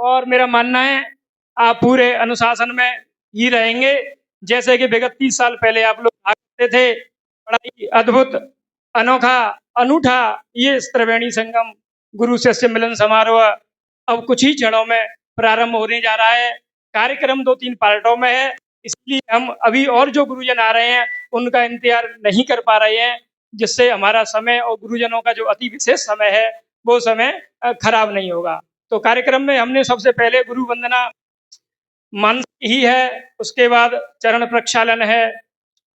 और मेरा मानना है आप पूरे अनुशासन में ही रहेंगे। जैसे कि विगत 30 साल पहले आप लोग कहा करते थे, बड़ा ही अद्भुत, अनोखा, अनूठा ये त्रिवेणी संगम गुरु शिष्य मिलन समारोह अब कुछ ही क्षणों में प्रारंभ होने जा रहा है। कार्यक्रम 2-3 पार्टों में है, इसलिए हम अभी और जो गुरुजन आ रहे हैं उनका इंतजार नहीं कर पा रहे हैं, जिससे हमारा समय और गुरुजनों का जो अति विशेष समय है वो समय खराब नहीं होगा। तो कार्यक्रम में हमने सबसे पहले गुरु वंदना मानसिक ही है, उसके बाद चरण प्रक्षालन है,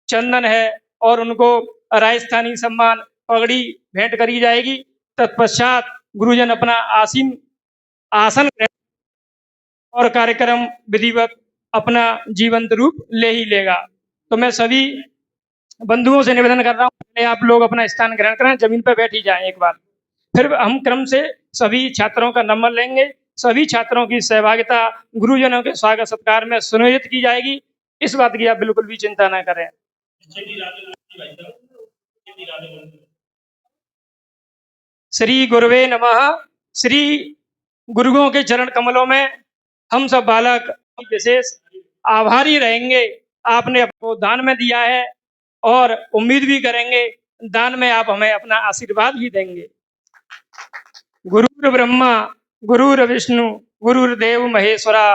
चंदन है और उनको राजस्थानी सम्मान पगड़ी भेंट करी जाएगी। तत्पश्चात गुरुजन अपना आसन और कार्यक्रम विधिवत अपना जीवंत रूप ले ही लेगा। तो मैं सभी बंधुओं से निवेदन कर रहा हूँ, आप लोग अपना स्थान ग्रहण करें, जमीन पर बैठ ही जाएं एक बार। फिर हम क्रम से सभी छात्रों का नंबर लेंगे। सभी छात्रों की सहभागिता गुरुजनों के स्वागत सत्कार में सुनियोजित की जाएगी। इस बात की आप बिल्कुल भी चिंता न करें। श्री गुरुवे नमः। श्री गुरुओं के चरण कमलों में हम सब बालक विशेष आभारी रहेंगे। आपने आपको दान में दिया है और उम्मीद भी करेंगे दान में आप हमें अपना आशीर्वाद भी देंगे। गुरुर ब्रह्मा गुरुर विष्णु गुरुर्देव महेश्वरा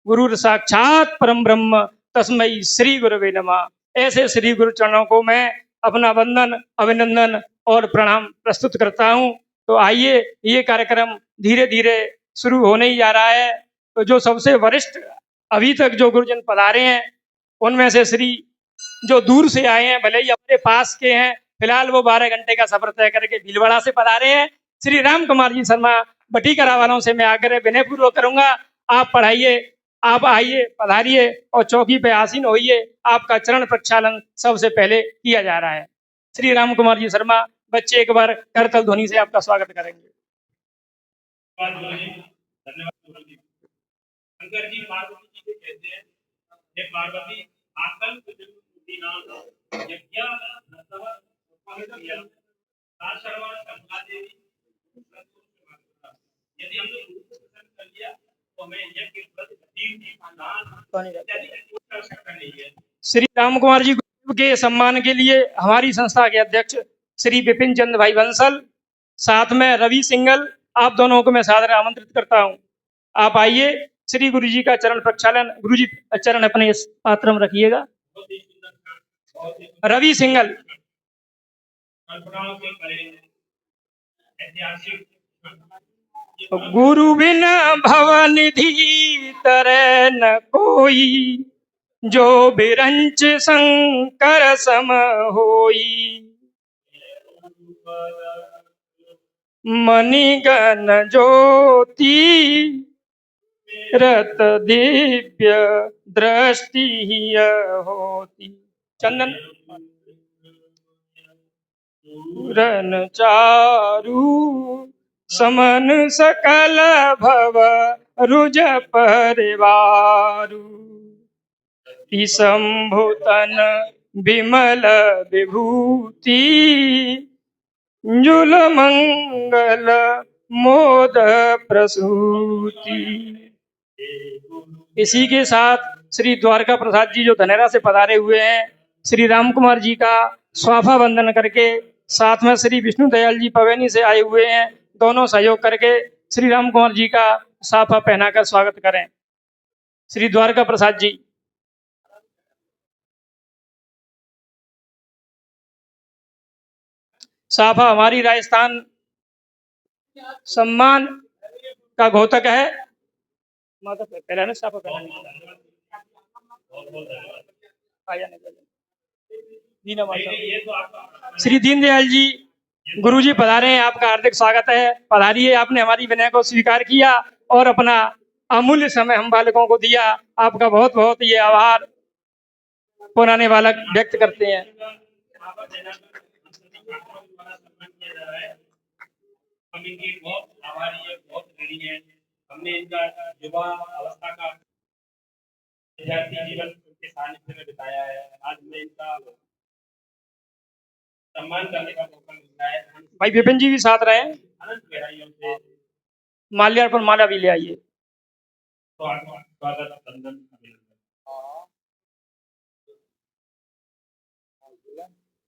गुरुर साक्षात परम ब्रह्म तस्मै श्री गुरुवे नमः। ऐसे श्री गुरु चरणों को मैं अपना वंदन, अभिनंदन और प्रणाम प्रस्तुत करता हूँ। तो आइए, ये कार्यक्रम धीरे धीरे शुरू होने ही जा रहा है। तो जो सबसे वरिष्ठ अभी तक जो गुरुजन पधारे हैं उनमें से श्री जो दूर से आए हैं, भले ही अपने पास के हैं, फिलहाल वो 12 घंटे का सफर तय करके भीलवाड़ा से पधारे हैं, श्री राम कुमार जी शर्मा बटीकरा वालों से मैं आग्रह विनयपूर्वक करूंगा, आप पढ़ाइए, आप आइए, पधारिए और चौकी पे आसीन होइए। आपका चरण प्रक्षालन सबसे पहले किया जा रहा है। श्री राम कुमार जी शर्मा बच्चे एक बार करतल ध्वनि से आपका स्वागत करेंगे। धन्यवाद गुरु जी। शंकर जी पार्वती जी से कहते हैं, हे पार्वती आकल्प जन्म यज्ञ नतः उपहितया साशर्वा कमला देवी यदि हमने गुरु को प्रसन्न कर लिया तो हमें यज्ञ प्रति तीन दान कर सकता नहीं है। श्री राम कुमार जी के सम्मान के लिए हमारी संस्था के अध्यक्ष श्री विपिन चंद्र भाई बंसल, साथ में रवि सिंगल, आप दोनों को मैं सादर आमंत्रित करता हूं। आप आइए, श्री गुरु जी का चरण प्रक्षालन, गुरु जी चरण अपने इस पात्र में रखिएगा। रवि सिंगल गुरु बिन भवनिधि तरह न कोई, जो बिरंच शंकर सम होई। मणिगण ज्योति रत दिव्य दृष्टि होती। चंदन रन चारु समन सकल भव रुज परिवारु। शंभुतन विमल विभूति जुल मंगल मोद प्रसूति। इसी के साथ श्री द्वारका प्रसाद जी जो धनेरा से पधारे हुए हैं, श्री राम कुमार जी का स्वाफा वंदन करके, साथ में श्री विष्णु दयाल जी पवेनी से आए हुए हैं, दोनों सहयोग करके श्री राम कुमार जी का साफा पहनाकर स्वागत करें। श्री द्वारका प्रसाद जी। साफा हमारी राजस्थान सम्मान का घोतक है। माता पहला ना साफा पहनाने श्री दीनदयाल जी गुरु जी पधारे हैं, आपका हार्दिक स्वागत है। पधारिए, आपने हमारी विनय को स्वीकार किया और अपना अमूल्य समय हम बालकों को दिया। आपका बहुत बहुत ये आभार पुराने बालक व्यक्त करते हैं। हम इनके बहुत आभारी है, बहुत ऋणी है। हमने इनका युवा अवस्था का विद्यार्थी जीवन उनके सानिध्य में बिताया है। आज हमें इनका सम्मान करने का मौका मिल रहा है। भाई विपिन जी भी साथ रहे, अनंत गहराइयों से माल्यार्पण माला भी ले आइए। स्वागत वंदन अभिनंदन।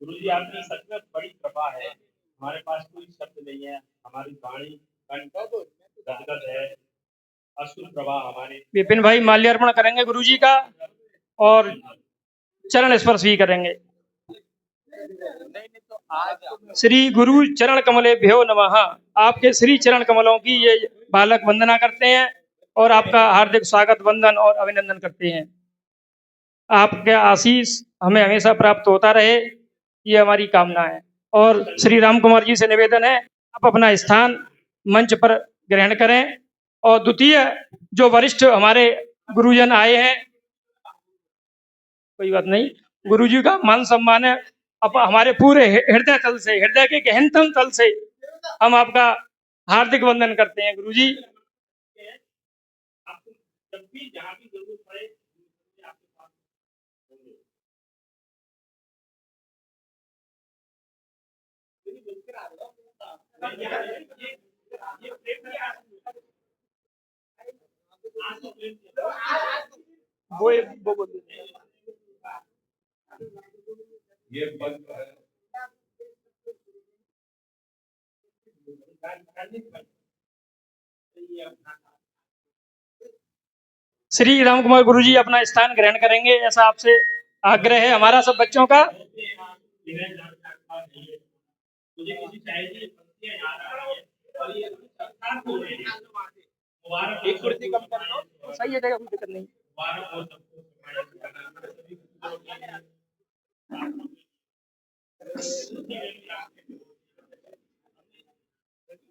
गुरु जी आपकी सच में बड़ी कृपा है, हमारे पास कोई शब्द नहीं है, हमारी वाणी कंठ गदगद है, अश्रु प्रवाह हमारे। विपिन भाई माल्यार्पण करेंगे गुरु जी का और चरण स्पर्श भी करेंगे। श्री गुरु चरण कमले भ्यो नमः। आपके श्री चरण कमलों की ये बालक वंदना करते हैं और आपका हार्दिक स्वागत वंदन और अभिनंदन करते हैं। आपके आशीष हमें हमेशा प्राप्त होता रहे, ये हमारी कामना है। और श्री राम कुमार जी से निवेदन है आप अपना स्थान मंच पर ग्रहण करें। और द्वितीय जो वरिष्ठ हमारे गुरुजन आए हैं, कोई बात नहीं, गुरु जी का मान सम्मान है। अब हमारे पूरे हृदय तल से, हृदय के गहनतम तल से हम आपका हार्दिक वंदन करते हैं गुरु जी। आपको जब भी जहाँ भी जरूरत पड़े आपके पास होंगे। वो बोल ये बंद है। श्री राम कुमार गुरु जी अपना स्थान ग्रहण करेंगे, ऐसा आपसे आग्रह है हमारा सब बच्चों का। मुझे किसी चाय की पंक्तियां याद आ रही है और ये संस्कार हो रहे हैं। मुबारक एक कुर्सी कम कर दो, सही है, कोई दिक्कत नहीं। मुबारक हो सबको, सभी गुरुओं के लिए।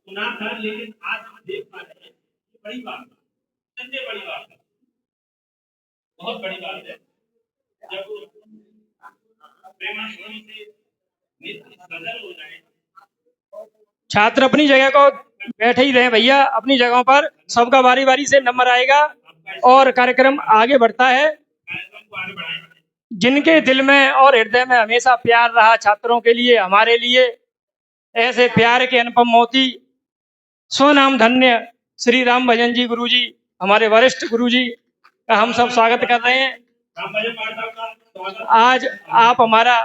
सुना था लेकिन आज हम देख पा रहे हैं, ये बड़ी बात है, सबसे बड़ी बात है, बहुत बड़ी बात है। जब प्रेमाश्रम से नित्य सजल हो जाए, छात्र अपनी जगह को बैठे ही रहे भैया, अपनी जगहों पर सबका बारी बारी से नंबर आएगा और कार्यक्रम आगे बढ़ता है। कार्यक्रम को आगे बढ़ाएंगे। जिनके दिल में और हृदय में हमेशा प्यार रहा छात्रों के लिए, हमारे लिए, ऐसे प्यार के अनुपम मोती स्वनाम धन्य श्री राम भजन जी गुरु जी, हमारे वरिष्ठ गुरु जी का हम सब स्वागत कर रहे हैं। राम भजन पाठक का स्वागत। आज आप हमारा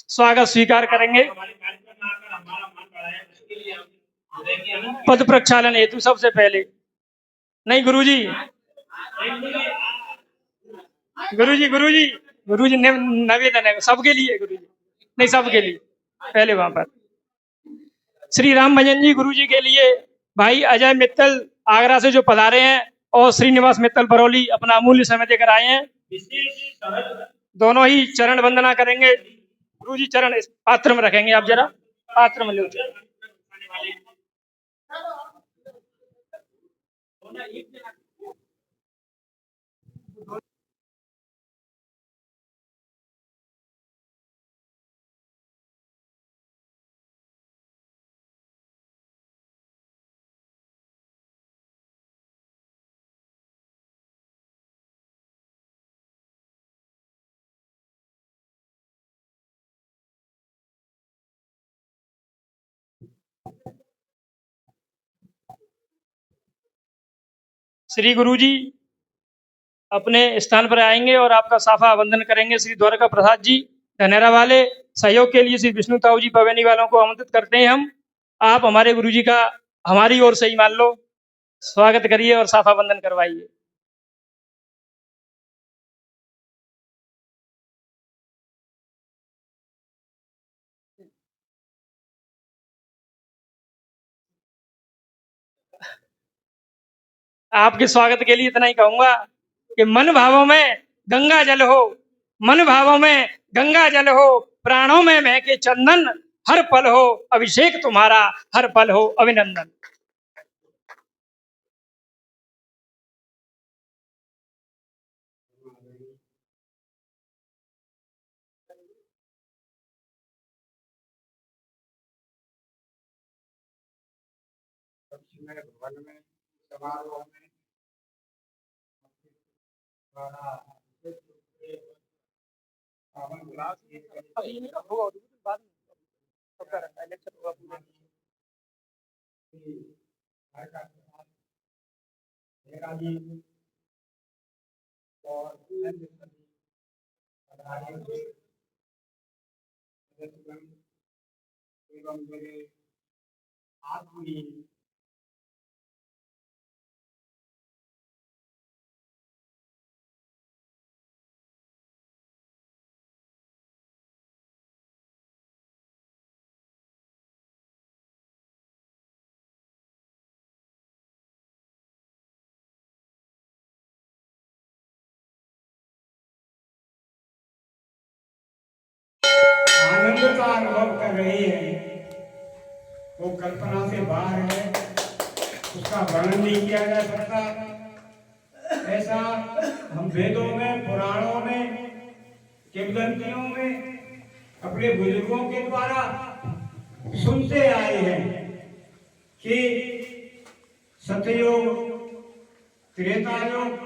स्वागत स्वीकार करेंगे। हमारे कार्यक्रम में आकर हमारा मन बढ़ाया, इसके लिए हम हृदय की अनंत पद प्रक्षालन हेतु सबसे पहले नहीं गुरु जी, गुरु जी निवेदन है सबके लिए, गुरु जी नहीं सबके लिए, पहले वहां पर श्री राम भजन जी गुरु जी के लिए भाई अजय मित्तल आगरा से जो पधारे हैं और श्रीनिवास मित्तल बरौली अपना अमूल्य समय देकर आए हैं, विशेष सरल दोनों ही चरण वंदना करेंगे। गुरु जी चरण इस पात्र में रखेंगे, आप जरा पात्र में लो। श्री गुरु जी अपने स्थान पर आएंगे और आपका साफा वंदन करेंगे। श्री द्वारका प्रसाद जी धनेरा वाले सहयोग के लिए श्री विष्णु ताऊ जी पवेनी वालों को आमंत्रित करते हैं हम। आप हमारे गुरु जी का हमारी ओर से ही मान लो स्वागत करिए और साफा वंदन करवाइए। आपके स्वागत के लिए इतना ही कहूंगा कि मन भावों में गंगा जल हो, मन भावों में गंगा जल हो, प्राणों में महके चंदन, हर पल हो अभिषेक तुम्हारा, हर पल हो अभिनंदन। भवन में समारोह में और अन्य सभी पदाधिकारी, सदस्यगण एवं मेरे आत्मीय आनंद का अनुभव कर रहे हैं वो कल्पना से बाहर है, उसका वर्णन नहीं किया जा सकता। ऐसा हम वेदों में, पुराणों में, किंवदंतियों में अपने बुजुर्गों के द्वारा सुनते आए हैं कि सतयुग, त्रेता युग,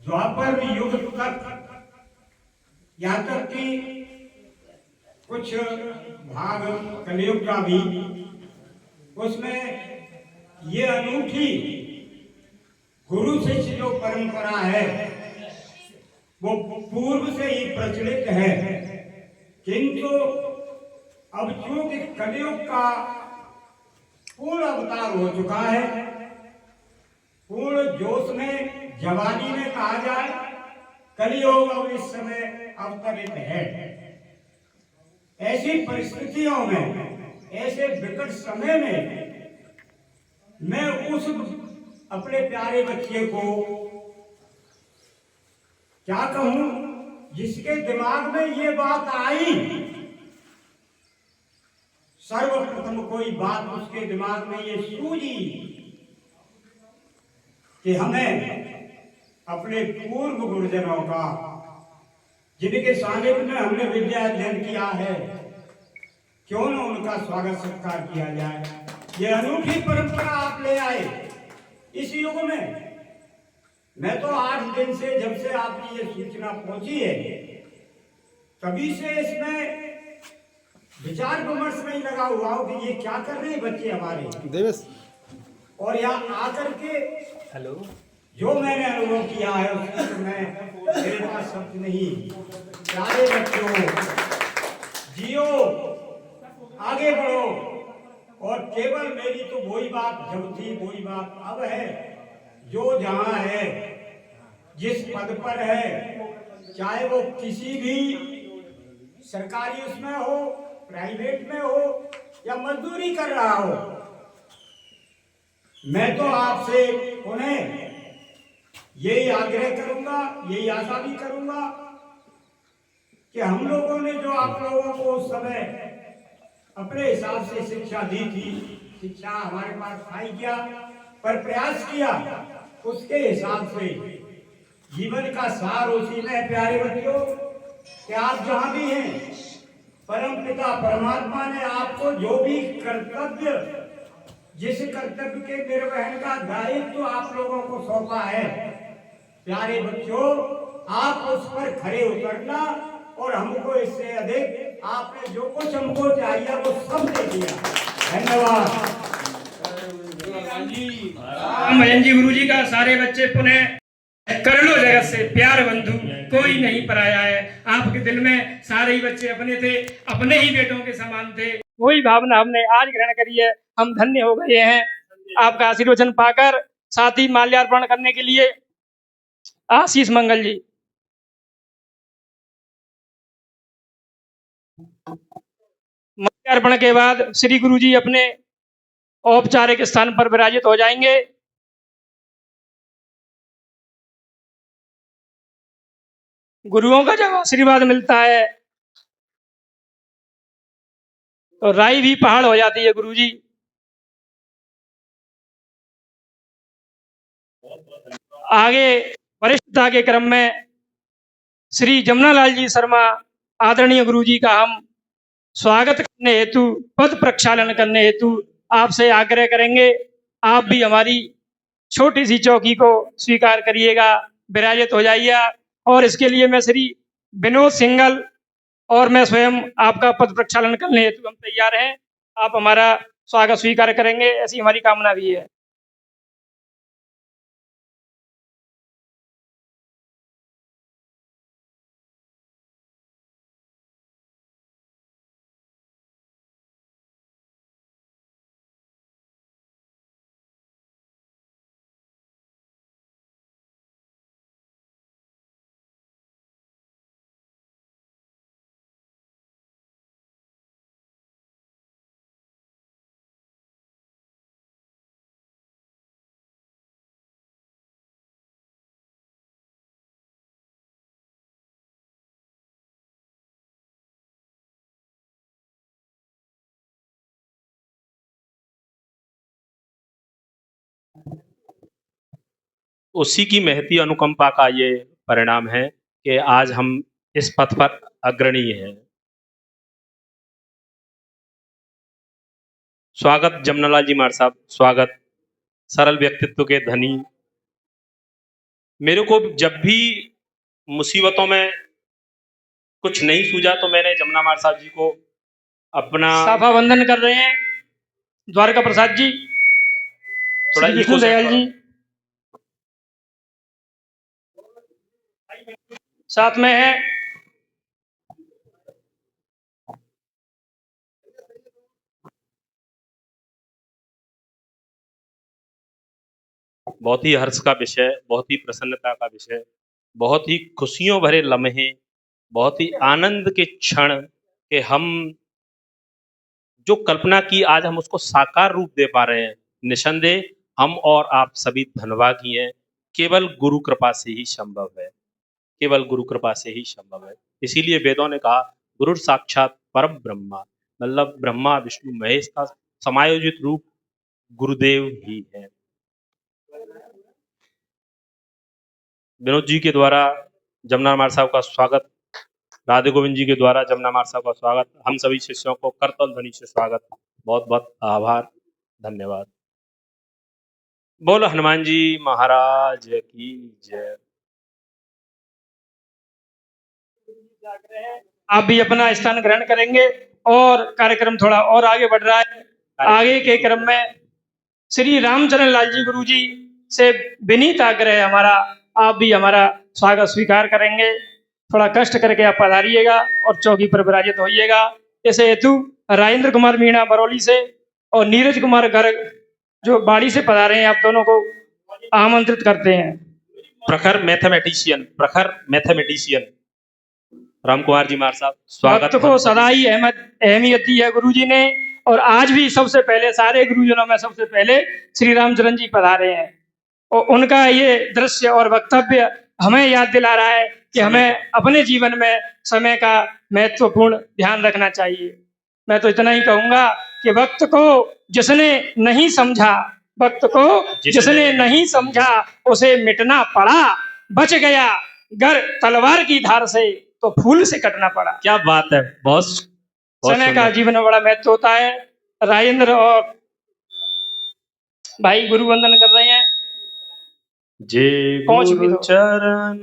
द्वापर युग तक, यहाँ तक कि कुछ भाग कलयुग का भी, उसमें ये अनूठी गुरु शिष्य जो परंपरा है वो पूर्व से ही प्रचलित है, किंतु अब चूंकि कलयुग का पूर्ण अवतार हो चुका है, पूर्ण जोश में, जवानी में कहा जाए, कलयुग अब इस समय अवतरित है। ऐसी परिस्थितियों में, ऐसे विकट समय में मैं उस अपने प्यारे बच्चे को क्या कहूं, जिसके दिमाग में ये बात आई, सर्वप्रथम कोई बात उसके दिमाग में ये सूझी कि हमें अपने पूर्व गुरुजनों का, जिनके सानिध्य में हमने विद्या अध्ययन किया है, क्यों न उनका स्वागत सत्कार किया जाए। ये अनूठी परंपरा आप ले आए इस युग में। मैं तो 8 दिन से, जब से आपकी ये सूचना पहुंची है, तभी से इसमें विचार विमर्श नहीं लगा हुआ हो कि ये क्या कर रहे हैं बच्चे हमारे देवस। और यहाँ आकर के हेलो जो मैंने अनुभव किया है उसमें तो मैं, मेरे पास शब्द नहीं। प्यारे बच्चों, जियो, आगे बढ़ो, और केवल मेरी तो वही बात जब थी वही बात अब है। जो जहां है, जिस पद पर है, चाहे वो किसी भी सरकारी उसमें हो, प्राइवेट में हो या मजदूरी कर रहा हो, मैं तो आपसे उन्हें यही आग्रह करूंगा, यही आशा भी करूंगा कि हम लोगों ने जो आप लोगों को उस समय अपने हिसाब से शिक्षा दी थी, शिक्षा हमारे पास आई किया, पर प्रयास किया, उसके हिसाब से जीवन का सार उसी में। प्यारे बच्चों, कि आप जहां भी हैं, परम पिता परमात्मा ने आपको जो भी कर्तव्य, जिस कर्तव्य के निर्वहन का दायित्व आप लोगों को सौंपा है, प्यारे बच्चों, आप उस पर खड़े उतरना, और हमको इससे अधिक आपने जो कुछ हमको चाहिए वो सब दे दिया। धन्यवाद। भजन जी गुरु जी का सारे बच्चे पुनः कर लो जगत से प्यार बंधु कोई नहीं पराया है। आपके दिल में सारे ही बच्चे अपने थे, अपने ही बेटों के समान थे। वही भावना हमने आज ग्रहण करी है, हम धन्य हो गए हैं आपका आशीर्वचन पाकर। साथ ही माल्यार्पण करने के लिए आशीष मंगल जी। माल्यार्पण के बाद श्री गुरु जी अपने औपचारिक स्थान पर विराजित हो जाएंगे। गुरुओं का जब आशीर्वाद मिलता है तो राई भी पहाड़ हो जाती है। गुरु जी आगे वरिष्ठता के क्रम में श्री जमुनालाल जी शर्मा आदरणीय गुरु जी का हम स्वागत करने हेतु, पद प्रक्षालन करने हेतु आपसे आग्रह करेंगे। आप भी हमारी छोटी सी चौकी को स्वीकार करिएगा, विराजित हो जाइए। और इसके लिए मैं श्री विनोद सिंगल और मैं स्वयं आपका पद प्रक्षालन करने हेतु हम तैयार हैं। आप हमारा स्वागत स्वीकार करेंगे, ऐसी हमारी कामना भी है। उसी की महती अनुकंपा का ये परिणाम है कि आज हम इस पथ पर अग्रणी हैं। स्वागत जमनालाल जी मार साहब, स्वागत। सरल व्यक्तित्व के धनी। मेरे को जब भी मुसीबतों में कुछ नहीं सूझा तो मैंने जमुना मार साहब जी को अपना साफा वंदन कर रहे हैं द्वारका प्रसाद जी, थोड़ा श्री विष्णु इको दयाल जी साथ में है। बहुत ही हर्ष का विषय, बहुत ही प्रसन्नता का विषय, बहुत ही खुशियों भरे लम्हे, बहुत ही आनंद के क्षण कि हम जो कल्पना की आज हम उसको साकार रूप दे पा रहे हैं। निसंदेह हम और आप सभी धन्यवादी हैं। केवल गुरु कृपा से ही संभव है, केवल गुरु कृपा से ही संभव है। इसीलिए वेदों ने कहा गुरु साक्षात परम ब्रह्मा, मतलब ब्रह्मा विष्णु महेश का समायोजित रूप गुरुदेव ही है। विनोद जी के द्वारा जमुना मार साहब का स्वागत, राधे गोविंद जी के द्वारा जमुना मार साहब का स्वागत, हम सभी शिष्यों को करतल ध्वनि से स्वागत। बहुत बहुत आभार, धन्यवाद। बोलो हनुमान जी महाराज की जय। आप भी अपना स्थान ग्रहण करेंगे और कार्यक्रम थोड़ा और आगे बढ़ रहा है। आगे के क्रम में श्री रामचरण लाल जी गुरु जी से विनीत आग्रह है हमारा, आप भी हमारा स्वागत स्वीकार करेंगे। थोड़ा कष्ट करके आप पधारिएगा और चौकी पर विराजित होइएगा। इसे हेतु राजेंद्र कुमार मीणा बरौली से और नीरज कुमार गर्ग जो बाड़ी से पधारे हैं, आप दोनों को आमंत्रित करते हैं। प्रखर मैथमेटिशियन राम कुमार जी मार साहब, स्वागत। भक्त को सदा ही अहमियत दी है गुरु जी ने, और आज भी सबसे पहले सारे गुरुजनों में सबसे पहले श्री रामचरण जी पधारे हैं। और उनका ये दृश्य और वक्तव्य हमें याद दिला रहा है कि हमें अपने जीवन में समय का महत्वपूर्ण ध्यान रखना चाहिए। मैं तो इतना ही कहूंगा कि वक्त को जिसने नहीं समझा, वक्त को जिसने नहीं समझा उसे मिटना पड़ा, बच गया गर तलवार की धार से तो फूल से कटना पड़ा। क्या बात है, बहुत समय का जीवन में बड़ा महत्व होता है। राजेंद्र और भाई गुरु वंदन कर रहे हैं। जे पहुंच भी गुरु दो। चरण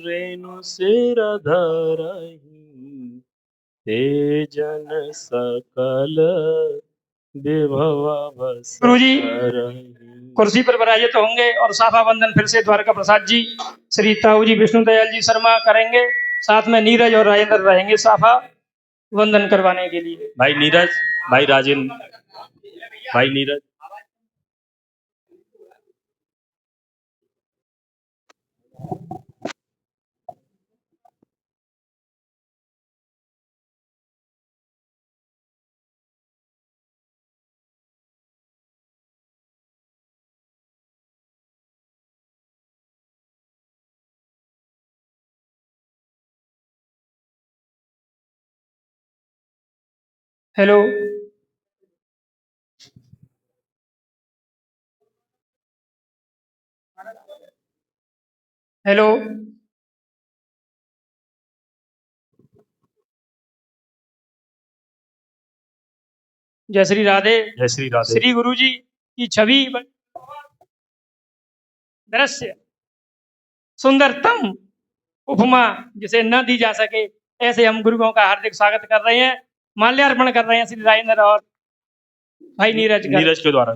रेणु सिर धरहि, ते जन सकल विभव बस गुरु जी करहि। कुर्सी पर विराजित होंगे और साफा वंदन फिर से द्वारका प्रसाद जी, श्री ताऊ जी विष्णु दयाल जी शर्मा करेंगे। साथ में नीरज और राजेंद्र रहेंगे साफा वंदन करवाने के लिए। भाई नीरज, भाई राजेंद्र, भाई नीरज। हेलो, हेलो, जय श्री राधे। जय श्री राधे। श्री गुरु जी की छवि दृश्य सुंदरतम उपमा जिसे न दी जा सके, ऐसे हम गुरुओं का हार्दिक स्वागत कर रहे हैं। माल्यार्पण कर रहे हैं श्री राजेंद्र और भाई नीरज के द्वारा।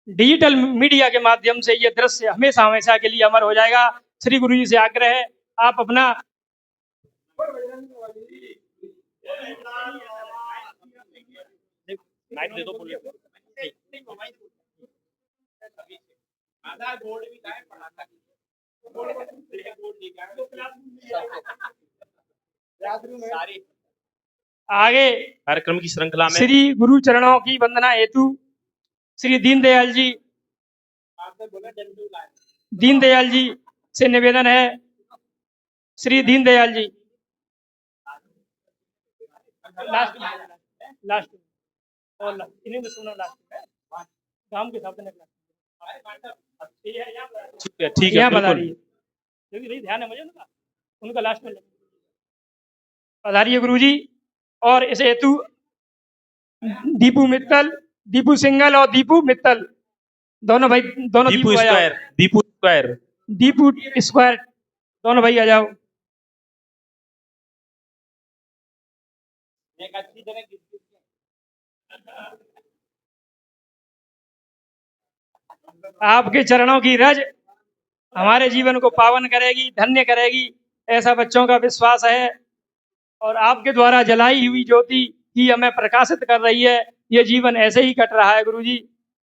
डिजिटल मीडिया के माध्यम से ये दृश्य हमेशा हमेशा के लिए अमर हो जाएगा। श्री गुरु जी से आग्रह है आप अपना माइक दे दो, बोलिए। आगे कार्यक्रम की श्रृंखला में श्री गुरु चरणों की वंदना हेतु श्री दीनदयाल जी से निवेदन है। श्री दीनदयाल जी लास्ट और इन्हीं में सुनो लास्ट में। गांव के हिसाब से निकला ठीक है यहाँ बता बिल्कुल। रही है, क्योंकि नहीं ध्यान है मुझे उनका लास्ट में पधारिए गुरु जी। और इस हेतु दीपू मित्तल, दीपू सिंगल और दीपू मित्तल दोनों भाई, दोनों दीपू दीपू आ जाओ। Square, Deepu square. Deepu square दोनों भाई आ जाओ। आपके चरणों की रज हमारे जीवन को पावन करेगी, धन्य करेगी, ऐसा बच्चों का विश्वास है। और आपके द्वारा जलाई हुई ज्योति ही हमें प्रकाशित कर रही है। ये जीवन ऐसे ही कट रहा है गुरु जी।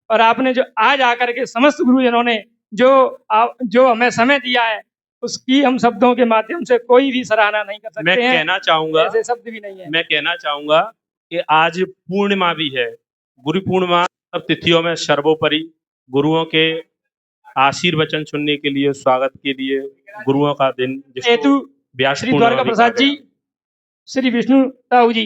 और आपने जो आज आकर के समस्त गुरुजनों ने जो हमें समय दिया है, उसकी हम शब्दों के माध्यम से कोई भी सराहना नहीं कर मैं सकते हैं। कहना चाहूंगा, ऐसे शब्द भी नहीं है। मैं कहना चाहूंगा कि आज पूर्णिमा भी है। गुरु पूर्णिमा सब तिथियों में सर्वोपरि गुरुओं के आशीर्वचन सुनने के लिए, स्वागत के लिए, गुरुओं का दिन जिसको हेतु व्यास श्री पूर्णिमा द्वारका भी प्रसाद कहा जी, गया। श्री विष्णु ताऊ जी,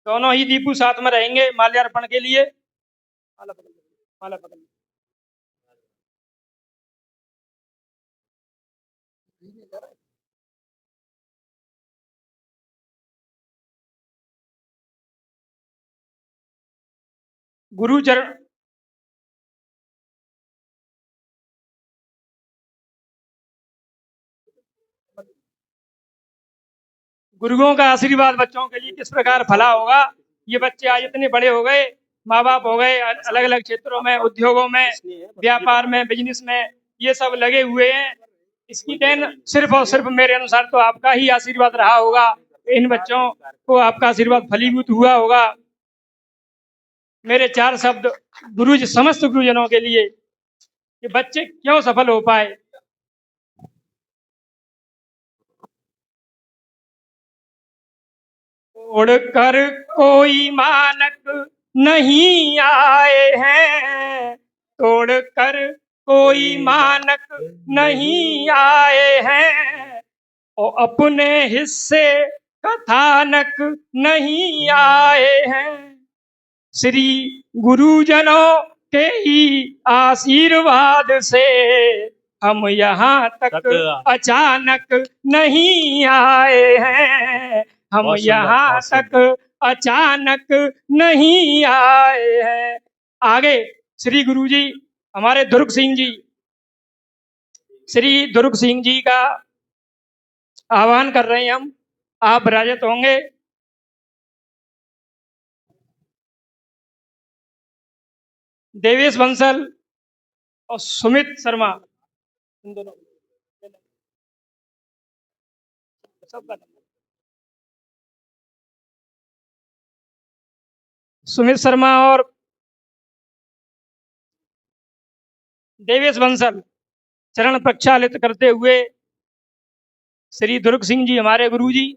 दोनों ही दीपू साथ में रहेंगे माल्यार्पण के लिए। माला पकड़ लो, माला पकड़ लो। गुरु चरण गुरुओं का आशीर्वाद बच्चों के लिए किस प्रकार फला होगा। ये बच्चे आज इतने बड़े हो गए, माँ बाप हो गए, अलग अलग क्षेत्रों में, उद्योगों में, व्यापार में, बिजनेस में, ये सब लगे हुए हैं। इसकी देन सिर्फ और सिर्फ मेरे अनुसार तो आपका ही आशीर्वाद रहा होगा। इन बच्चों को आपका आशीर्वाद फलीभूत हुआ होगा। मेरे चार शब्द गुरु जी, समस्त गुरुजनों के लिए कि बच्चे क्यों सफल हो पाए। उड़कर कोई मानक नहीं आए हैं, तोड़कर कोई मानक नहीं आए हैं, और अपने हिस्से कथानक नहीं आए हैं। श्री गुरुजनों के ही आशीर्वाद से हम यहाँ तक अचानक नहीं आए हैं। हम बहुत सुंदर, यहाँ बहुत तक अचानक नहीं आए हैं। आगे श्री गुरु जी हमारे दुर्ग सिंह जी, श्री दुर्ग सिंह जी का आह्वान कर रहे हैं हम। आप विराजित होंगे। देवेश बंसल और सुमित शर्मा, इन दोनों सबका सुमित शर्मा और देवेश बंसल चरण प्रक्षालित करते हुए श्री दुर्ग सिंह जी हमारे गुरु जी।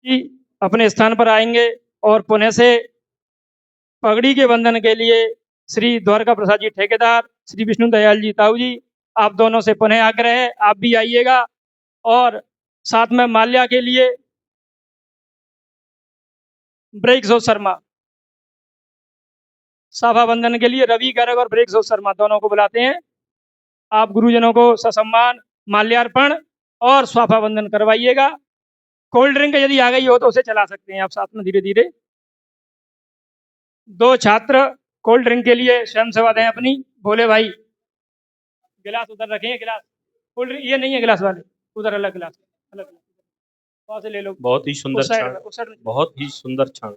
जी अपने स्थान पर आएंगे और पुनः से पगड़ी के बंधन के लिए श्री द्वारका प्रसाद जी ठेकेदार, श्री विष्णु दयाल जी ताऊ जी, आप दोनों से पुनः आग्रह है आप भी आइएगा। और साथ में माल्या के लिए ब्रेक शर्मा, साफा बंधन के लिए रवि गर्ग और ब्रेक शर्मा दोनों को बुलाते हैं। आप गुरुजनों को ससम्मान माल्यार्पण और स्वाफा बंधन करवाइएगा। कोल्ड ड्रिंक यदि आ गई हो तो उसे चला सकते हैं आप साथ में धीरे धीरे। दो छात्र कोल्ड ड्रिंक के लिए स्वयं सेवा दें अपनी। भोले भाई गिलास उधर रखें, गिलास कोल्ड ड्रिंक ये नहीं है गिलास वाले, उधर अलग गिलास, अलग वहां से ले लो। बहुत ही सुंदर उस साइड क्षण, में, उस साइड में। बहुत ही सुंदर क्षण।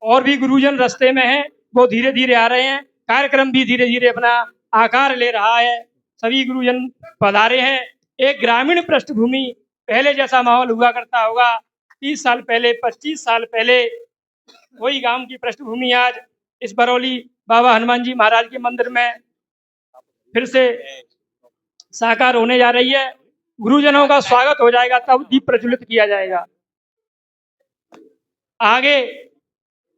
और भी गुरुजन रास्ते में हैं, वो धीरे धीरे आ रहे हैं। कार्यक्रम भी धीरे धीरे अपना आकार ले रहा है। सभी गुरुजन पधारे हैं। एक ग्रामीण पृष्ठभूमि, पहले जैसा माहौल हुआ करता होगा 30 साल पहले, 25 साल पहले, वही गांव की पृष्ठभूमि आज इस बरौली बाबा हनुमान जी महाराज के मंदिर में फिर से साकार होने जा रही है। गुरुजनों का स्वागत हो जाएगा, तब दीप प्रज्वलित किया जाएगा। आगे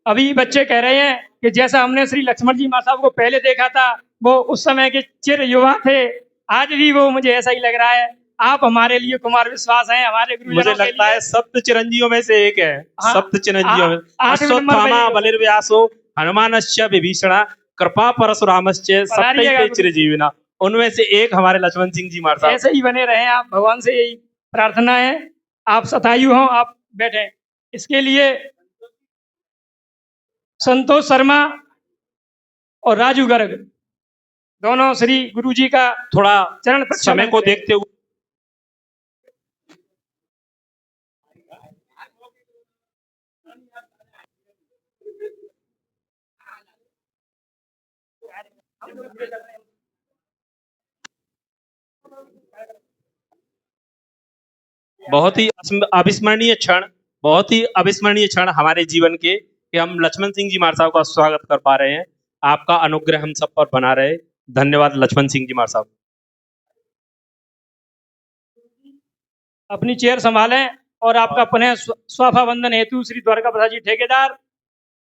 अभी बच्चे कह रहे हैं कि जैसा हमने श्री लक्ष्मण जी माँ साहब को पहले देखा था, वो उस समय के चिर युवा थे, आज भी वो मुझे ऐसा ही लग रहा है। आप हमारे लिए कुमार विश्वास हैं, हमारे गुरुजनों मुझे के लगता लिए। है सप्त चिरंजीवियों में से एक है। हाँ, सप्त चिरंजीवियों में 8 नंबर अश्वत्थामा पे बलिर्व्यासो हनुमानश्च विभीषण कृपा परशुरामश्च पधारिएगा सप्तैते चिरजीविना, उनमें से एक हमारे लक्ष्मण सिंह जी महाराज साहब। ऐसे ही बने रहें आप, भगवान से यही प्रार्थना है। आप शतायु हों, आप बैठे। इसके लिए संतोष शर्मा और राजू गर्ग दोनों श्री गुरु जी का थोड़ा चरण समय प्रक्षालन को करें। देखते हुए बहुत ही अविस्मरणीय क्षण, बहुत ही अविस्मरणीय क्षण हमारे जीवन के, कि हम लक्ष्मण सिंह जी महाराज साहब का स्वागत कर पा रहे हैं। आपका अनुग्रह हम सब पर बना रहे। धन्यवाद लक्ष्मण सिंह जी महाराज साहब। अपनी चेयर संभालें और आपका पुनः स्वाफा वंदन हेतु श्री द्वारका प्रसाद जी ठेकेदार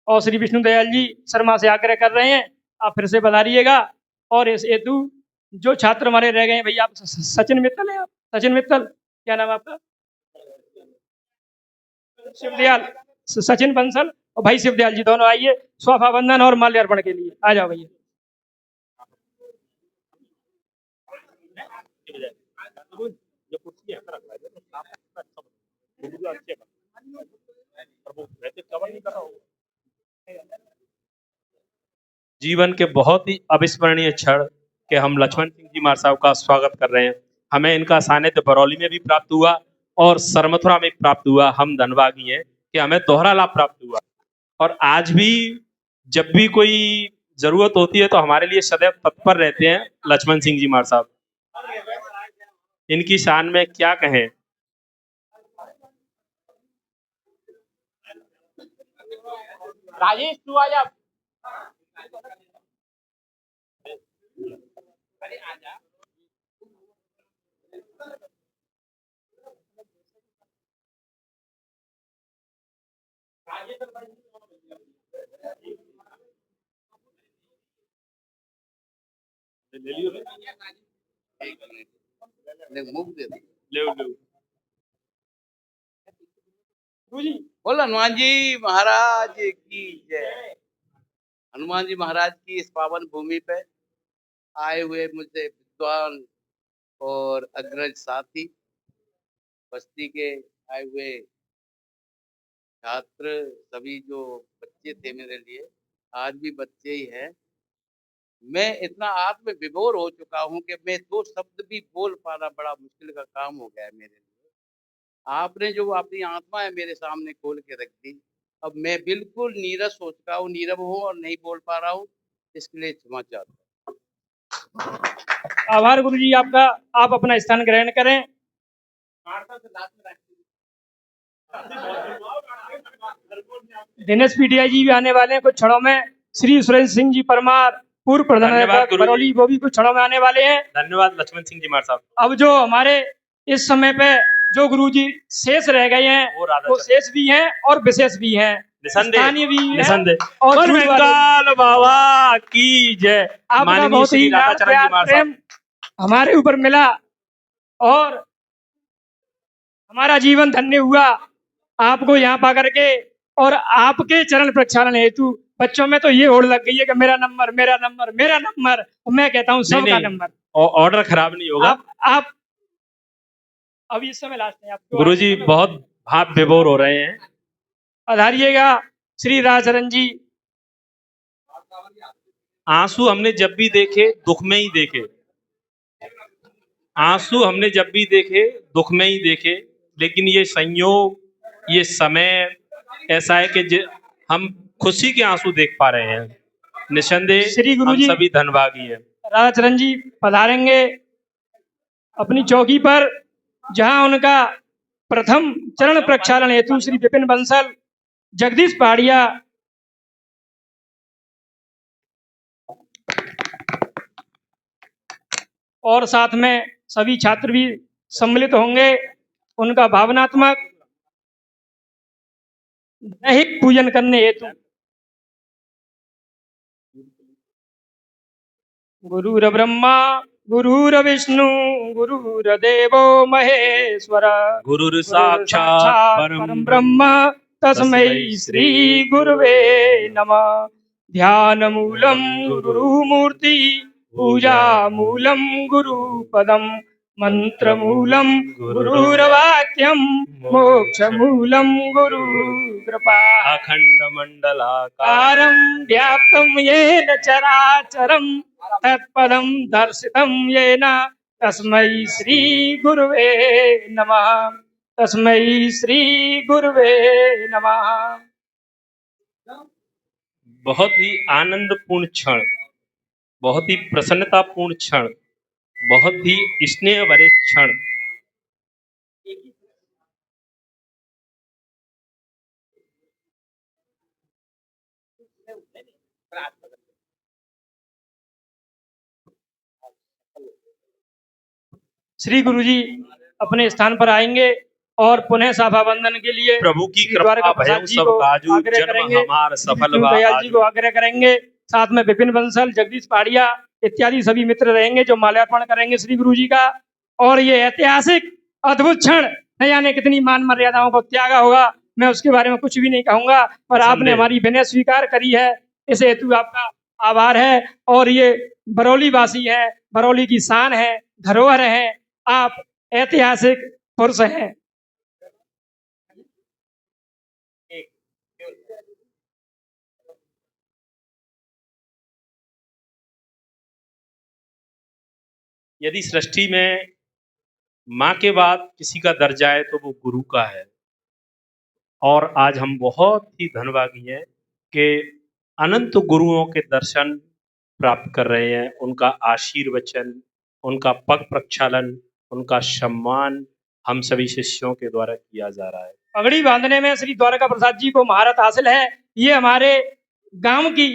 और श्री विष्णु दयाल जी शर्मा से आग्रह कर रहे हैं, आप फिर से बधाइएगा। और इस हेतु जो छात्र हमारे रह गए हैं, भैया आप सचिन मित्तल हैं, आप सचिन मित्तल, क्या नाम है आपका? शिवदयाल, सचिन बंसल और भाई शिवदयाल जी दोनों आइए स्वाफा वंदन और माल्यार्पण के लिए। आ जाओ भैया। जीवन के बहुत ही अविस्मरणीय क्षण के हम लक्ष्मण सिंह जी महाराज साहब का स्वागत कर रहे हैं। हमें इनका सानिध्य बरौली में भी प्राप्त हुआ और सरमथुरा में प्राप्त हुआ। हम धन्यवादी हैं कि हमें दोहरा लाभ प्राप्त हुआ, और आज भी जब भी कोई जरूरत होती है तो हमारे लिए सदैव तत्पर रहते हैं लक्ष्मण सिंह जी महाराज साहब। इनकी शान में क्या कहें। राजेश तू आ जा। मुख दे दो। गुरु जी बोल हनुमान जी महाराज की जय। हनुमान जी महाराज की इस पावन भूमि पे आए हुए मुझसे विद्वान और अग्रज साथी, बस्ती के आए हुए छात्र, सभी जो बच्चे थे मेरे लिए, आज भी बच्चे ही हैं। मैं इतना आत्म विभोर हो चुका हूँ कि मैं 2 शब्द भी बोल पाना बड़ा मुश्किल का काम हो गया है मेरे लिए। आपने जो अपनी आत्मा है मेरे सामने खोल के रख दी, अब मैं बिल्कुल नीरस हो चुका हूँ, नीरव हूँ और नहीं बोल पा रहा हूँ, इसके लिए क्षमा चाहता हूँ। आभार गुरु जी आपका। आप अपना स्थान ग्रहण करें। दिनेश पीटीआई जी भी आने वाले हैं कुछ क्षणों में। श्री सुरेंद्र सिंह जी परमार, पूर्व धन्यवाद प्रधानाध्यापक गुरु जी। बरौली, वो भी कुछ क्षणों में आने वाले हैं। धन्यवाद लक्ष्मण सिंह जी महाराज साहब। अब जो हमारे इस समय पे जो गुरुजी शेष रह गए हैं, वो राधा वो शेष भी हैं और विशेष भी हैं, निसंदेह, स्थानीय भी हैं निसंदेह। और और दूर वाले भी। बंगाल बाबा की जय। आपका माननीय बहुत श्री ही राधा लाड चरण जी प्यार महाराज प्रेम साहब। हमारे ऊपर मिला और हमारा जीवन धन्य हुआ आपको यहाँ पा करके। और आपके चरण प्रक्षालन हेतु बच्चों में तो ये होड़ लग गई है कि मेरा नंबर, मेरा नंबर, मेरा नंबर। और मैं कहता हूँ सबका नहीं, नंबर। ऑर्डर खराब नहीं होगा। आप अब इस समय लास्ट है आपको। गुरुजी बहुत भाव विभोर हो रहे हैं। पधारिएगा श्री राजचरण जी। आंसू हमने जब भी देखे दुख में ही देखे, आंसू हमने जब भी देखे दुख में ही देखे, लेकिन ये संयोग, ये समय ऐसा है कि हम खुशी के आंसू देख पा रहे हैं। निसंदेह श्री गुरु हम जी सभी धनभागी हैं। राधा चरण जी पधारेंगे अपनी चौकी पर, जहां उनका प्रथम चरण प्रक्षालन हेतु श्री विपिन बंसल जगदीश पहाड़िया और साथ में सभी छात्र भी सम्मिलित होंगे। उनका भावनात्मक दैहिक पूजन करने हेतु। गुरुर्ब्रह्मा गुरुर्विष्णु गुरुर्देवो महेश्वर गुरुर साक्षात् साक्षात् परम परम ब्रह्म तस्मै श्री गुरुवे नमः। ध्यान मूलम गुरुमूर्ति पूजा मूलम गुरुपदम मंत्र मूलम गुरुर्वाक्यम मोक्ष मूलम गुरु कृपा। अखंड मंडलाकार कारं व्याप्तं येन चराचरं तत्पदं दर्शितं येन तस्मै श्री गुरुवे नमः। तस्मै श्री गुरुवे नमः। बहुत ही आनंदपूर्ण क्षण, बहुत ही प्रसन्नतापूर्ण क्षण, बहुत ही स्नेह भरे क्षण। श्री गुरु जी अपने स्थान पर आएंगे और पुनः सभा बंदन के लिए प्रभु की श्री कृपा द्वारका प्रसाद भयउ जी सब को काजू, आग्रह जन्म करेंगे। हमार श्री सफल विष्णु बा दयाल जी आजू। को आग्रह करेंगे। साथ में विपिन बंसल जगदीश पहाड़िया इत्यादि सभी मित्र रहेंगे जो माल्यार्पण करेंगे श्री गुरु जी का। और ये ऐतिहासिक अद्भुत क्षण न जाने कितनी मान मर्यादाओं को त्यागा होगा, मैं उसके बारे में कुछ भी नहीं कहूंगा, पर आपने संदेह। हमारी विनय स्वीकार करी है, इस हेतु आपका आभार है। और ये बरौली वासी है, बरौली की शान है, धरोहर है, आप ऐतिहासिक पुरुष हैं। यदि सृष्टि में माँ के बाद किसी का दर्जा है तो वो गुरु का है। और आज हम बहुत ही धनभागी हैं कि अनंत गुरुओं के दर्शन प्राप्त कर रहे हैं। उनका आशीर्वचन, उनका पग प्रक्षालन, उनका सम्मान हम सभी शिष्यों के द्वारा किया जा रहा है। पगड़ी बांधने में श्री द्वारका प्रसाद जी को महारत हासिल है। ये हमारे गांव की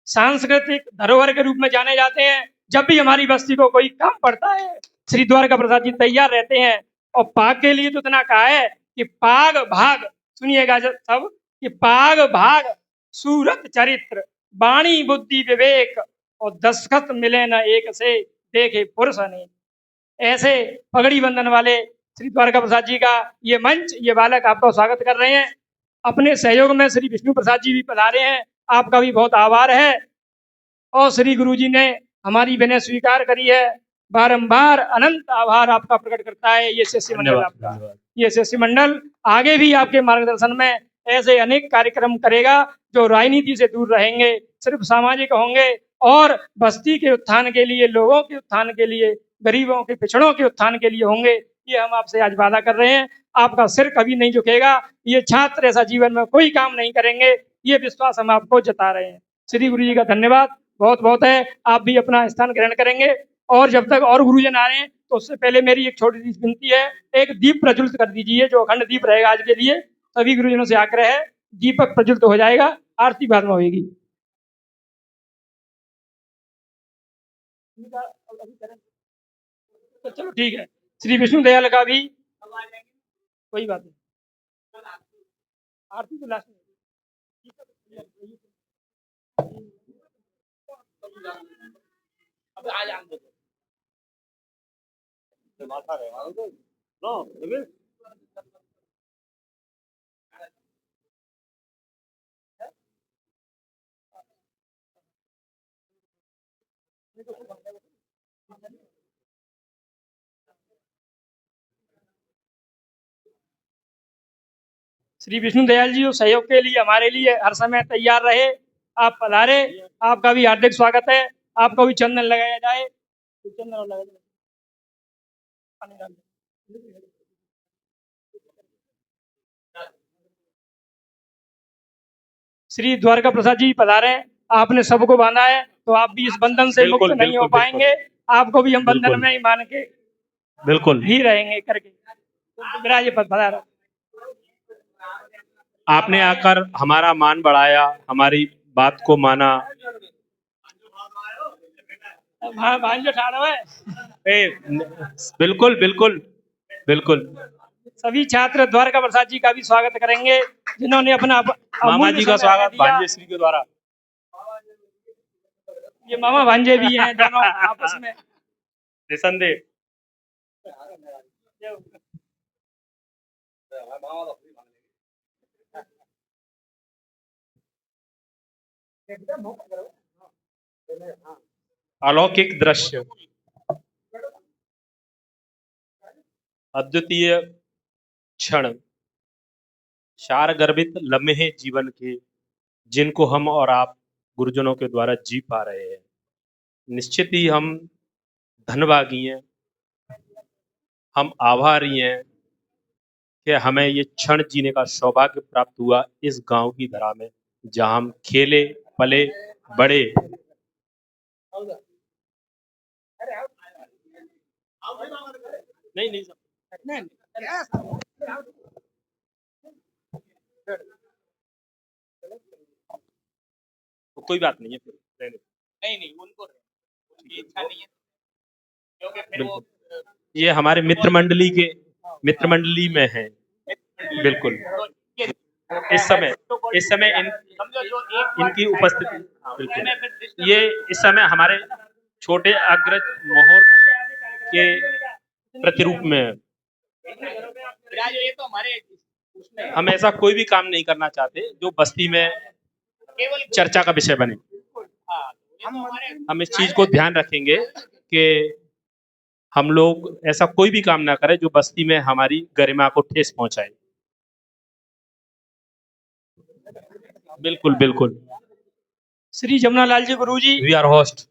सांस्कृतिक धरोहर के रूप में जाने जाते हैं। जब भी हमारी बस्ती को कोई काम पड़ता है, श्री द्वारका प्रसाद जी तैयार रहते हैं। और पाग के लिए तो इतना कहा है कि पाग भाग, सुनिएगा सब, कि पाग भाग सूरत चरित्र वाणी बुद्धि विवेक और दस्खत मिले न एक से देखे पुरुष ने। ऐसे पगड़ी बंधन वाले श्री द्वारका प्रसाद जी का ये मंच, ये बालक आपका स्वागत कर रहे हैं। अपने सहयोग में श्री विष्णु प्रसाद जी भी पधारे हैं, आपका भी बहुत आभार है। और श्री गुरु जी ने हमारी विनय स्वीकार करी है, बारंबार अनंत आभार आपका प्रकट करता है ये शिष्य मंडल धन्यवाद, आपका। धन्यवाद। ये शिष्य मंडल आगे भी आपके मार्गदर्शन में ऐसे अनेक कार्यक्रम करेगा जो राजनीति से दूर रहेंगे, सिर्फ सामाजिक होंगे और बस्ती के उत्थान के लिए, लोगों के उत्थान के लिए, गरीबों के पिछड़ों के उत्थान के लिए होंगे। ये हम आपसे आज वादा कर रहे हैं। आपका सिर कभी नहीं झुकेगा। ये छात्र ऐसा जीवन में कोई काम नहीं करेंगे, ये विश्वास हम आपको जता रहे हैं। श्री गुरु जी का धन्यवाद बहुत बहुत है। आप भी अपना स्थान ग्रहण करेंगे। और जब तक और गुरुजन आ रहे हैं तो उससे पहले मेरी एक छोटी सी विनती है, एक दीप प्रज्वलित कर दीजिए जो अखंड दीप रहेगा आज के लिए। सभी गुरुजनों से आग्रह है, दीपक प्रज्वलित हो जाएगा, आरती बाद में होगी। तो चलो ठीक है, श्री विष्णु दयाल का भी कोई बात नहीं, आरती तो लास्ट में होगी। अब आ जाएंगे श्री विष्णु दयाल जी सहयोग के लिए हमारे लिए हर समय तैयार रहे। आप पधारे, आपका भी हार्दिक स्वागत है। आपको भी चंदन लगाया जाए, चंदन और लगाया जाए। पानी डाल दो। श्री द्वारका प्रसाद जी पधारे हैं, आपने सबको बांधा है, तो आप भी इस बंधन से बिल्कुल, मुक्त नहीं हो बिल्कुल, पाएंगे। आपको भी हम बंधन बिल्कुल। में ही मान के बिल्कुल ही रहेंगे करके। तो विराजे पद पधारा। आपने आकर हमारा मान बढ़ाया, हमारी बात को माना। भांजो ठाड़ो है। बिल्कुल बिल्कुल बिल्कुल। सभी छात्र द्वारका प्रसाद जी का भी स्वागत करेंगे, जिन्होंने अपना मामा अमूल्य जी का समय स्वागत दिया। भांजे श्री के द्वारा। ये मामा भांजे भी हैं दोनों आपस में। निसंदेह। अलौकिक दृश्य, अद्वितीय क्षण, सार गर्भित लम्हे जीवन के, जिनको हम और आप गुरुजनों के द्वारा जी पा रहे हैं। निश्चित ही हम धनभागी हैं, हम आभारी हैं कि हमें ये क्षण जीने का सौभाग्य प्राप्त हुआ इस गांव की धरा में, जहां हम खेले पले बड़े। नहीं नहीं तो कोई बात नहीं है फिर रहने दो। नहीं उनको उनकी इच्छा नहीं है, क्योंकि फिर वो ये हमारे मित्र मंडली में है। बिल्कुल इस समय समझो जो एक इनकी उपस्थिति बिल्कुल ये इस समय हमारे छोटे अग्रज मोहर के प्रतिरूप में है। विराज ये तो हमारे उसमें हम ऐसा कोई भी काम नहीं करना चाहते जो बस्ती में केवल चर्चा का विषय बने। हाँ, ये तो हमारे हम इस चीज को ध्यान रखेंगे कि हम लोग ऐसा कोई भी काम ना करें जो बस्ती में हमारी गरिमा को ठेस पहुंचाए। बिल्कुल बिल्कुल। श्री जमुनालाल जी गुरु जी वी आर होस्ट।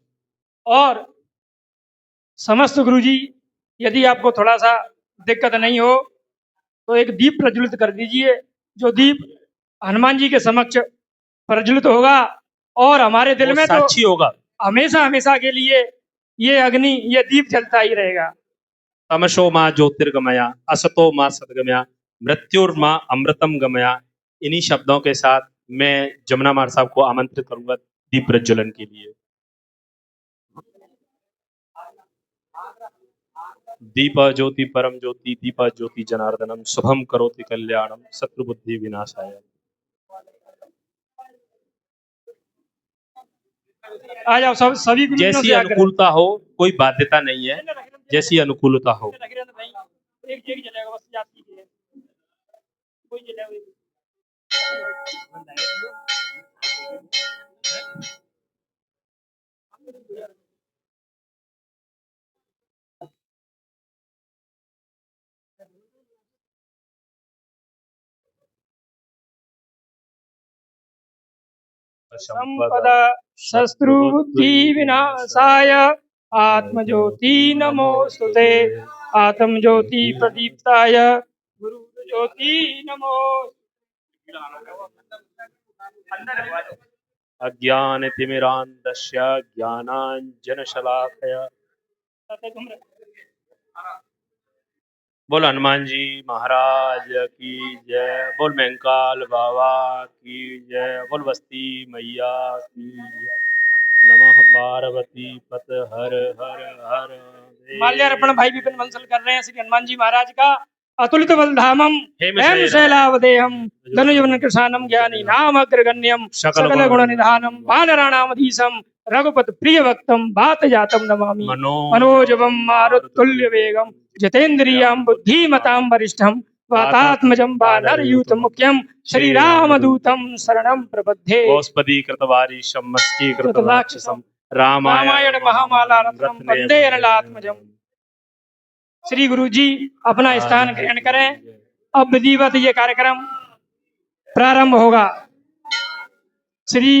और समस्त गुरु जी, यदि आपको थोड़ा सा दिक्कत नहीं हो तो एक दीप प्रज्वलित कर दीजिए। जो दीप हनुमान जी के समक्ष प्रज्वलित होगा और हमारे दिल वो में तो साक्षी होगा। हमेशा हमेशा के लिए ये अग्नि, ये दीप जलता ही रहेगा। तमसो माँ ज्योतिर्गमया, असतो माँ सद्गमया, मृत्युर्माँ अमृतम गमया। इन्हीं शब्दों के साथ मैं जमुना मार साहब को आमंत्रित करूंगा दीप प्रज्वलन के लिए। दीपा ज्योति परम ज्योति, दीपा ज्योति जनार्दनम, शुभम करोति कल्याणम, शत्रु बुद्धि विनाशाय। आज आप सब सभी गुरुजनों जैसी से आग्रह। अनुकूलता हो, कोई बाध्यता नहीं है, जैसी अनुकूलता हो। एक जलेगा बस, याद कीजिए। कोई जलेगा। संपदा शत्रु बुद्धि विनाशाय, आत्मज्योति नमोस्तुते, आत्म ज्योति प्रदीप्ताय, गुरु ज्योति नमो। अज्ञान तिमिरान्धस्य ज्ञानाञ्जनशलाकया। बोल हनुमान जी महाराज की जय, बोल मैंकाल बाबा की जय, बोल बस्ती मैया की जय। नमः पार्वती पत हर हर हर देव। माल्यार्पण भाई विपिन बंसल कर रहे हैं श्री हनुमान जी महाराज का। अतुलित बलधामम हेम हेम शैलावदेहम, धनुजवन कृशानम, ज्ञानी नाम अग्रगण्यम, सकल गुण निधानम, वानराणामधीशम, रघुपत प्रिय भक्तम, बात जातम नमामि। मनोजवम मारुतुल्य वेगम, जितेन्द्रियम बुद्धिमताम वरिष्ठम, वातात्मजं वानरयूथ मुख्यम, श्री रामदूतम शरणं प्रपद्ये। गोस्पदी कृतवारीशम मस्ती कृतराक्षसम, रामायण महामाला रत्नम वंदे अनलात्मजम। श्री गुरु जी अपना स्थान ग्रहण करें। अब विधिवत ये कार्यक्रम प्रारंभ होगा। श्री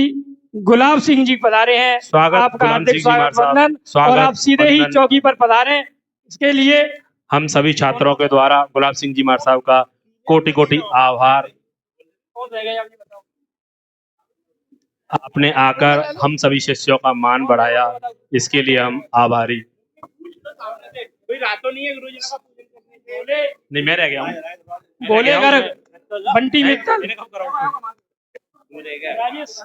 गुलाब सिंह जी पधारे हैं। स्वागत आपका गुलाम हार्दिक सिंह जी स्वागत महाराज, वंदन। स्वागत और आप सीधे ही वंदन। चौकी पर पधारें। इसके लिए हम सभी छात्रों के द्वारा गुलाब सिंह जी मार साहब का कोटि कोटि आभार। कौन रह गए आप ये बताओ। आपने आकर हम सभी शिष्यों का मान बढ़ाया, इसके लिए हम आभारी। कोई रातों नहीं है गुरुजी का पूजन करने के बोले नहीं, मैं रह गया हूँ। बोले गर्ग बंटी मित्तल राजेश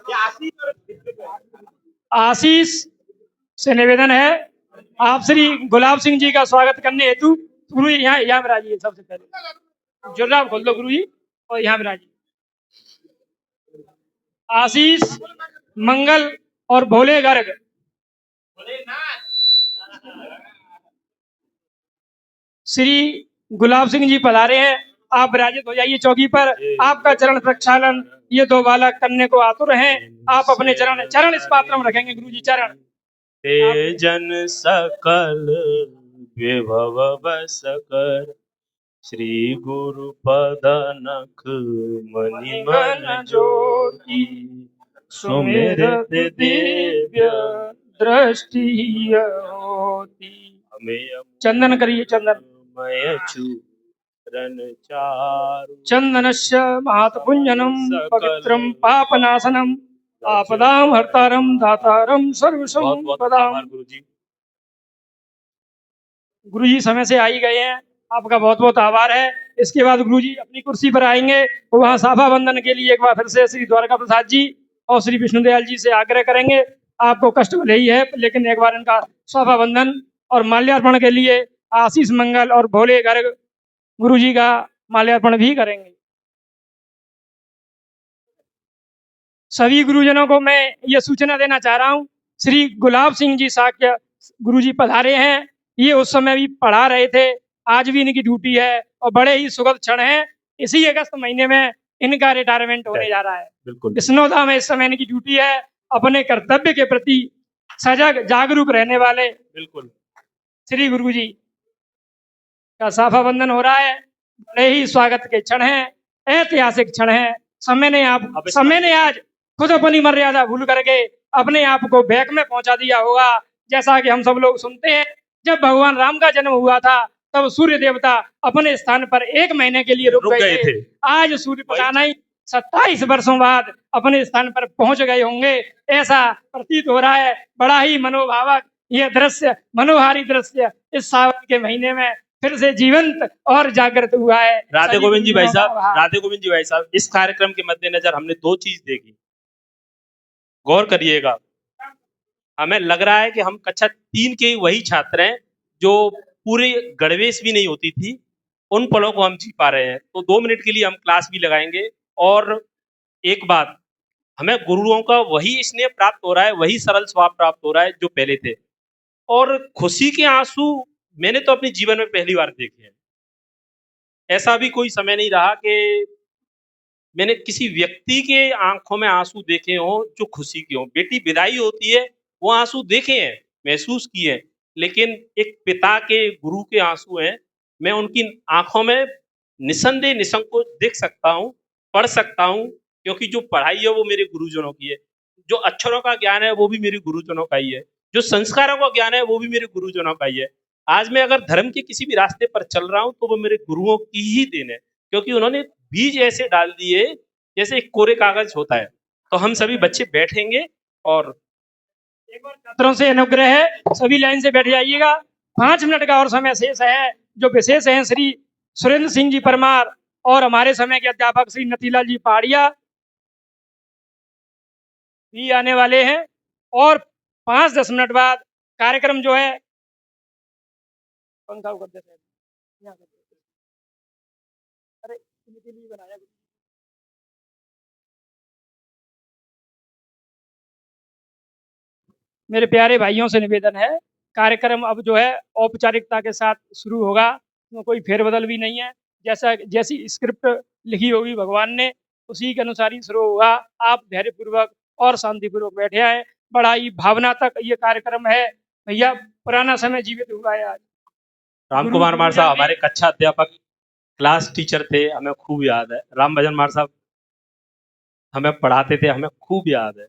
आशीष से निवेदन है आप श्री गुलाब सिंह जी का स्वागत करने हेतु गुरु जी यहाँ विराजिए। सबसे पहले जुर्राब खोल दो गुरु जी और यहाँ विराजिए। आशीष मंगल और भोले गर्ग श्री गुलाब सिंह जी पधारे हैं। आप विराजित हो जाइए चौकी पर। आपका चरण प्रक्षालन ये दो बालक करने को आतुर हैं। आप अपने चरण इस पात्र में रखेंगे गुरु जी। चरण तेजन सकल विभव बस कर, श्री गुरु पद नख मनि मन ज्योति, सुमिरत दिव्य दृष्टि होती। हमें चंदन करिए चंदन। मय चूरन चारु, चंदनस्य महात्पुंजनम पवित्रम पापनाशनम आपदाम हर्तारम दातारम बहुत सर्वसम बहुत पदाम। आभार गुरु जी। गुरु जी समय से आ ही गए हैं, आपका बहुत बहुत आभार है। इसके बाद गुरु जी अपनी कुर्सी पर आएंगे। वहाँ साफा बंधन के लिए एक बार फिर से श्री द्वारका प्रसाद जी और श्री विष्णुदयाल जी से आग्रह करेंगे। आपको कष्ट भले ही है, लेकिन एक बार इनका साफा बंधन और माल्यार्पण के लिए आशीष मंगल और भोले गर्ग गुरु जी का माल्यार्पण भी करेंगे। सभी गुरुजनों को मैं ये सूचना देना चाह रहा हूँ, श्री गुलाब सिंह जी साक्य गुरु जी पधारे हैं। ये उस समय भी पढ़ा रहे थे, आज भी इनकी ड्यूटी है और बड़े ही सुखद क्षण है। इसी अगस्त महीने में इनका रिटायरमेंट होने जा रहा है। बिल्कुल विष्णुदा में इस समय इनकी ड्यूटी है। अपने कर्तव्य के प्रति सजग जागरूक रहने वाले बिल्कुल श्री गुरु जी का साफा बंधन हो रहा है। बड़े ही स्वागत के क्षण है, ऐतिहासिक क्षण है। समय ने आज खुद अपनी मर्यादा भूल करके अपने आप को बैक में पहुंचा दिया होगा। जैसा कि हम सब लोग सुनते हैं, जब भगवान राम का जन्म हुआ था तब सूर्य देवता अपने स्थान पर 1 महीने के लिए रुक गए थे। आज सूर्य पता नहीं 27 वर्षों बाद अपने स्थान पर पहुंच गए होंगे, ऐसा प्रतीत हो रहा है। बड़ा ही मनोभावक यह दृश्य, मनोहारी दृश्य इस सावन के महीने में फिर से जीवंत और जागृत हुआ है। राधे गोविंद जी भाई साहब, राधे गोविंद जी भाई साहब, इस कार्यक्रम के मद्देनजर हमने 2 चीज देखी, गौर करिएगा। हमें लग रहा है कि हम कक्षा 3 के वही छात्र हैं जो पूरी गणवेश भी नहीं होती थी, उन पलों को हम जी पा रहे हैं। तो 2 मिनट के लिए हम क्लास भी लगाएंगे। और एक बात, हमें गुरुओं का वही स्नेह प्राप्त हो रहा है, वही सरल स्वभाव प्राप्त हो रहा है जो पहले थे। और खुशी के आंसू मैंने तो अपने जीवन में पहली बार देखे हैं। ऐसा भी कोई समय नहीं रहा कि मैंने किसी व्यक्ति के आंखों में आंसू देखे हों जो खुशी के हों। बेटी विदाई होती है, वो आंसू देखे हैं, महसूस किए हैं, लेकिन एक पिता के, गुरु के आंसू हैं, मैं उनकी आंखों में निसंदेह निसंकोच देख सकता हूँ, पढ़ सकता हूँ, क्योंकि जो पढ़ाई है वो मेरे गुरुजनों की है, जो अक्षरों का ज्ञान है वो भी मेरे गुरुजनों का ही है, जो संस्कारों का ज्ञान है वो भी मेरे गुरुजनों का ही है। आज मैं अगर धर्म के किसी भी रास्ते पर चल रहा हूँ तो वो मेरे गुरुओं की ही देन है, क्योंकि उन्होंने बीज ऐसे डाल दिए जैसे एक कोरे कागज होता है। तो हम सभी बच्चे बैठेंगे और एक बार छात्रों से अनुग्रह है, सभी लाइन से बैठ जाइएगा। 5 मिनट का और समय शेष है। जो विशेष हैं श्री सुरेंद्र सिंह जी परमार और हमारे समय के अध्यापक श्री नतीलाल जी पहाड़िया भी आने वाले हैं। और 5-10 मिनट बाद कार्यक्रम जो है पंखा कर देते हैं, यहाँ कर देते हैं। अरे इनके लिए बनाया। मेरे प्यारे भाइयों से निवेदन है, कार्यक्रम अब जो है औपचारिकता के साथ शुरू होगा, उसमें कोई फेरबदल भी नहीं है। जैसी स्क्रिप्ट लिखी होगी भगवान ने, उसी के अनुसार ही शुरू होगा। आप धैर्यपूर्वक और शांतिपूर्वक बैठे आए। बड़ा ही भावना तक ये कार्यक्रम है। भैया पुराना समय जीवित हुआ है आज। राम कुमार मार साहब हमारे कक्षा अध्यापक, क्लास टीचर थे, हमें खूब याद है। राम भजन मार साहब हमें पढ़ाते थे, हमें खूब याद है।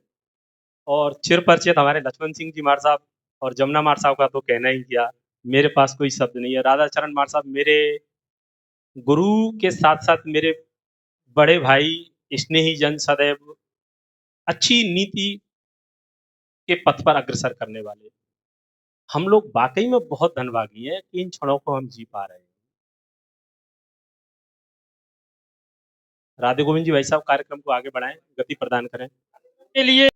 और चिर परिचित हमारे लक्ष्मण सिंह जी मार साहब और जमुना मार साहब का तो कहना ही किया, मेरे पास कोई शब्द नहीं है। राधा चरण मार साहब मेरे गुरु के साथ साथ मेरे बड़े भाई, स्नेही जन, सदैव अच्छी नीति के पथ पर अग्रसर करने वाले। हम लोग वाकई में बहुत धन्यवादी हैं कि इन क्षणों को हम जी पा रहे हैं। राधे गोविंद जी, भाई साहब कार्यक्रम को आगे बढ़ाएं, गति प्रदान करें। के लिए